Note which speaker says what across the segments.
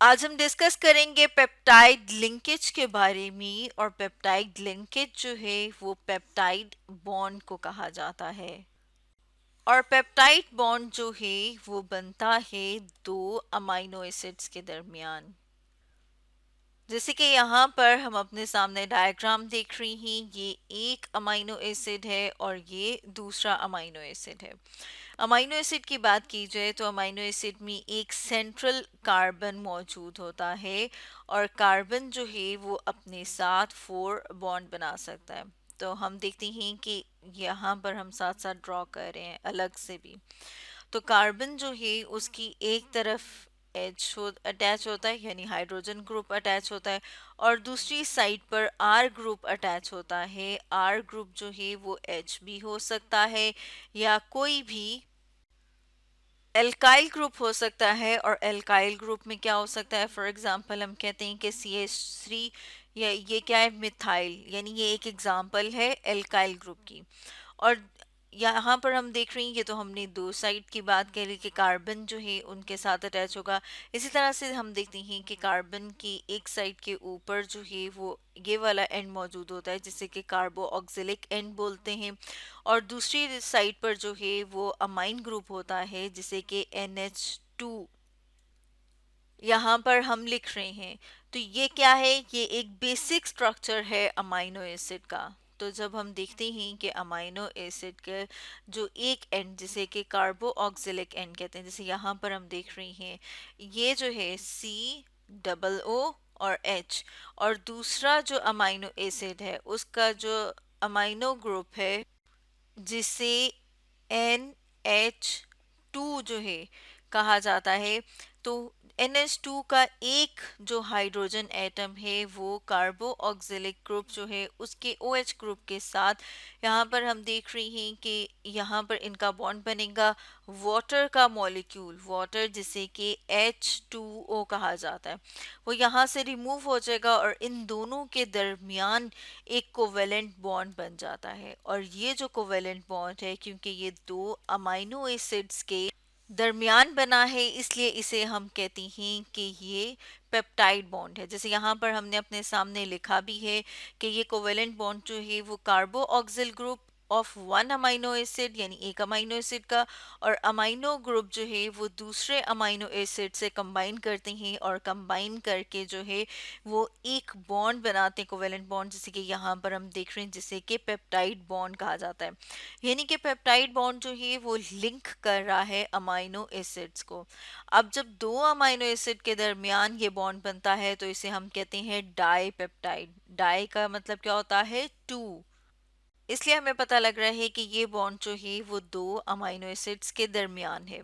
Speaker 1: आज हम डिस्कस करेंगे पेप्टाइड लिंकेज के बारे में। और पेप्टाइड लिंकेज जो है वो पेप्टाइड बॉन्ड को कहा जाता है। और पेप्टाइड बॉन्ड जो है वो बनता है दो अमाइनो एसिड्स के दरमियान। जैसे कि यहाँ पर हम अपने सामने डायग्राम देख रही हैं, ये एक अमाइनो एसिड है और ये दूसरा अमाइनो एसिड है। अमाइनो एसिड की बात की जाए तो अमाइनो एसिड में एक सेंट्रल कार्बन मौजूद होता है और कार्बन जो है वो अपने साथ फोर बॉन्ड बना सकता है। तो हम देखते हैं कि यहाँ पर हम साथ साथ ड्रॉ कर रहे हैं अलग से भी। तो कार्बन जो है उसकी एक तरफ एच अटैच होता है, यानी हाइड्रोजन ग्रुप अटैच होता है, और दूसरी साइड पर आर ग्रुप अटैच होता है। आर ग्रुप जो है वो एच भी हो सकता है या कोई भी एल्काइल ग्रुप हो सकता है। और एल्काइल ग्रुप में क्या हो सकता है, फॉर एग्जांपल हम कहते हैं कि CH3, या ये क्या है, मिथाइल, यानी ये एक एग्जांपल है एल्काइल ग्रुप की। और यहाँ पर हम देख रहे हैं, ये तो हमने दो साइड की बात करी कि कार्बन जो है उनके साथ अटैच होगा। इसी तरह से हम देखते हैं कि कार्बन की एक साइड के ऊपर जो है वो ये वाला एंड मौजूद होता है जिसे कि कार्बो ऑक्सिलिक एंड बोलते हैं। और दूसरी साइड पर जो है वो अमाइन ग्रुप होता है जिसे कि NH2 यहाँ पर हम लिख रहे हैं। तो ये क्या है, ये एक बेसिक स्ट्रक्चर है अमाइनो एसिड का। तो जब हम देखते हैं कि अमाइनो एसिड के जो एक एंड जिसे कि कार्बो ऑक्सिलिक एंड कहते हैं, जैसे यहाँ पर हम देख रहे हैं, ये जो है COO और H, और दूसरा जो अमाइनो एसिड है उसका जो अमाइनो ग्रुप है जिसे NH2 जो है कहा जाता है। तो NH2 का एक जो हाइड्रोजन एटम है वो कार्बो ऑक्सिलिक ग्रुप जो है उसके OH ग्रुप के साथ, यहाँ पर हम देख रहे हैं कि यहाँ पर इनका बॉन्ड बनेगा वाटर का मॉलिक्यूल, वाटर जिसे कि H2O कहा जाता है, वो यहाँ से रिमूव हो जाएगा और इन दोनों के दरमियान एक कोवेलेंट बॉन्ड बन जाता है। और ये जो कोवेलेंट बॉन्ड है, क्योंकि ये दो अमाइनो एसिड्स के दरमियान बना है, इसलिए इसे हम कहते हैं कि ये पेप्टाइड बॉन्ड है। जैसे यहाँ पर हमने अपने सामने लिखा भी है कि ये कोवेलेंट बॉन्ड जो है वो carboxyl group of one amino acid, यानी एक अमाइनो एसिड का, और अमाइनो ग्रुप जो है वो दूसरे अमाइनो एसिड से कंबाइन करते हैं और कंबाइन करके जो है वो एक बॉन्ड बनाते हैं, कोवेलेंट बॉन्ड, जैसे कि यहाँ पर हम देख रहे हैं जिसे कि पेप्टाइड बॉन्ड कहा जाता है। यानी कि पेप्टाइड बॉन्ड जो है वो लिंक कर रहा है अमाइनो एसिड्स को। अब जब दो अमाइनो एसिड के दरमियान ये बॉन्ड बनता है तो इसे हम कहते हैं डाई पेप्टाइड। डाई का मतलब क्या होता है, टू। इसलिए हमें पता लग रहा है कि ये बॉन्ड जो है वो दो अमाइनो एसिड्स के दरमियान है।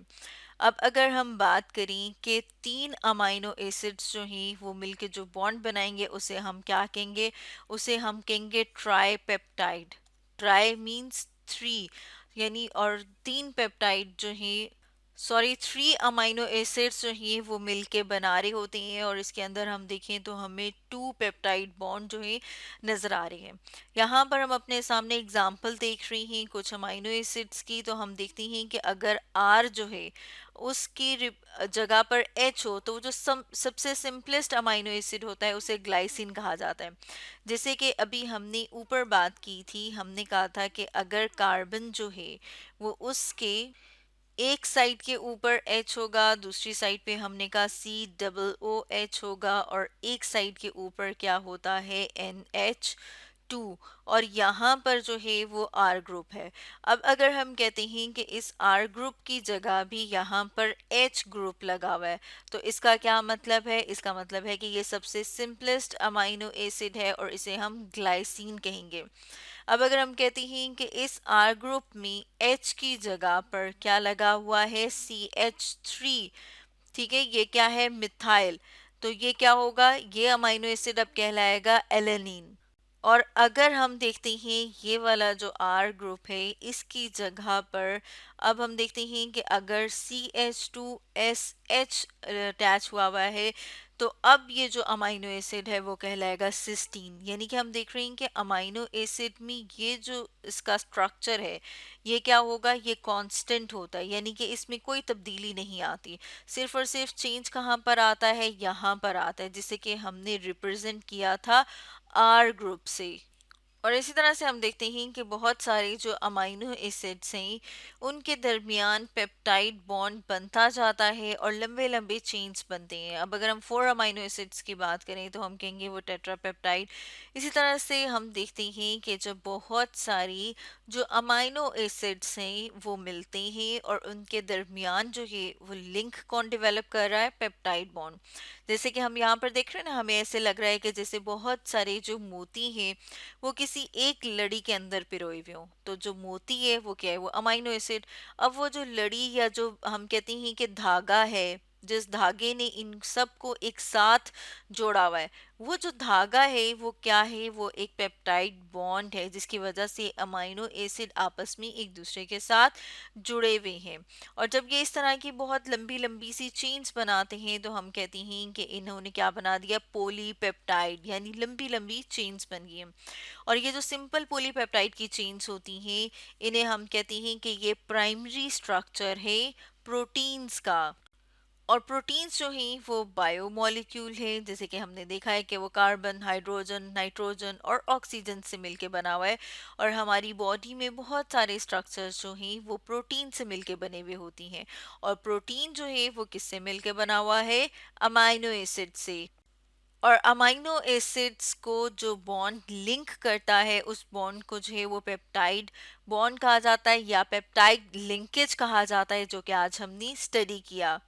Speaker 1: अब अगर हम बात करें कि तीन अमाइनो एसिड्स जो हैं वो मिलके जो बॉन्ड बनाएंगे उसे हम क्या कहेंगे, उसे हम कहेंगे try peptide. Try means three, यानी और तीन पेप्टाइड जो हैं, सॉरी थ्री अमाइनो एसिड्स जो हैं वो मिलके बना रहे होते हैं। और इसके अंदर हम देखें तो हमें टू पेप्टाइड बॉन्ड जो है नज़र आ रहे हैं। यहाँ पर हम अपने सामने एग्जाम्पल देख रहे हैं कुछ अमाइनो एसिड्स की। तो हम देखते हैं कि अगर आर जो है उसकी जगह पर एच हो तो वो जो सबसे सिंपलेस्ट अमाइनो एसिड होता है उसे ग्लाइसिन कहा जाता है। जैसे कि अभी हमने ऊपर बात की थी, हमने कहा था कि अगर कार्बन जो है वो उसके एक साइड के ऊपर H होगा, दूसरी साइड पे हमने कहा COOH होगा, और एक साइड के ऊपर क्या होता है, NH2। और यहाँ पर जो है वो R ग्रुप है। अब अगर हम कहते हैं कि इस R ग्रुप की जगह भी यहाँ पर H ग्रुप लगा हुआ है, तो इसका क्या मतलब है, इसका मतलब है कि ये सबसे सिंपलेस्ट अमाइनो एसिड है और इसे हम ग्लाइसिन कहेंगे। अब अगर हम कहते हैं कि इस R ग्रुप में H की जगह पर क्या लगा हुआ है, CH3, ठीक है, ये क्या है, मिथाइल, तो ये क्या होगा, ये अमाइनो एसिड अब कहलाएगा एलेनिन। और अगर हम देखते हैं ये वाला जो R ग्रुप है इसकी जगह पर अब हम देखते हैं कि अगर CH2SH अटैच हुआ हुआ है तो अब ये जो अमाइनो एसिड है वो कहलाएगा सिस्टीन। यानी कि हम देख रहे हैं कि अमाइनो एसिड में ये जो इसका स्ट्रक्चर है ये क्या होगा, ये कांस्टेंट होता है, यानी कि इसमें कोई तब्दीली नहीं आती। सिर्फ और सिर्फ चेंज कहाँ पर आता है, यहाँ पर आता है, जिसे कि हमने रिप्रेजेंट किया था आर ग्रुप से। और इसी तरह से हम देखते हैं कि बहुत सारे जो अमाइनो एसिड्स हैं उनके दरमियान पेप्टाइड बॉन्ड बनता जाता है और लंबे लंबे चेन्स बनते हैं। अब अगर हम 4 अमाइनो एसिड्स की बात करें तो हम कहेंगे वो टेट्रापेप्टाइड। इसी तरह से हम देखते हैं कि जब बहुत सारी जो अमाइनो एसिड्स हैं वो मिलते हैं और उनके दरमियान जो है वो लिंक कौन डेवलप कर रहा है, पेप्टाइड बॉन्ड। जैसे कि हम यहाँ पर देख रहे हैं ना, हमें ऐसे लग रहा है कि जैसे बहुत सारे जो मोती हैं वो किसी एक लड़ी के अंदर पिरोए हुए हों। तो जो मोती है वो क्या है, वो अमाइनो एसिड। अब वो जो लड़ी या जो हम कहते हैं कि धागा है, जिस धागे ने इन सबको एक साथ जोड़ा हुआ है, वो जो धागा है वो क्या है, वो एक पेप्टाइड बॉन्ड है जिसकी वजह से अमाइनो एसिड आपस में एक दूसरे के साथ जुड़े हुए हैं। और जब ये इस तरह की बहुत लंबी लंबी सी चेन्स बनाते हैं तो हम कहते हैं कि इन्होंने क्या बना दिया, पॉलीपेप्टाइड, यानी लंबी लंबी चेन्स बन गई हैं। और ये जो सिंपल पॉलीपेप्टाइड की चेन्स होती हैं इन्हें हम कहते हैं कि ये प्राइमरी स्ट्रक्चर है प्रोटीन्स का। और प्रोटीन्स जो हैं वो बायोमोलिक्यूल हैं, जैसे कि हमने देखा है कि वो कार्बन, हाइड्रोजन, नाइट्रोजन और ऑक्सीजन से मिलके बना हुआ है। और हमारी बॉडी में बहुत सारे स्ट्रक्चर्स जो हैं वो प्रोटीन से मिलके बने हुए होती हैं। और प्रोटीन जो है वो किससे मिलके बना हुआ है, अमाइनो एसिड से। और अमाइनो एसिड्स को जो बॉन्ड लिंक करता है उस बॉन्ड को जो है वो पेप्टाइड बॉन्ड कहा जाता है या पेप्टाइड लिंकेज कहा जाता है, जो कि आज हमने स्टडी किया।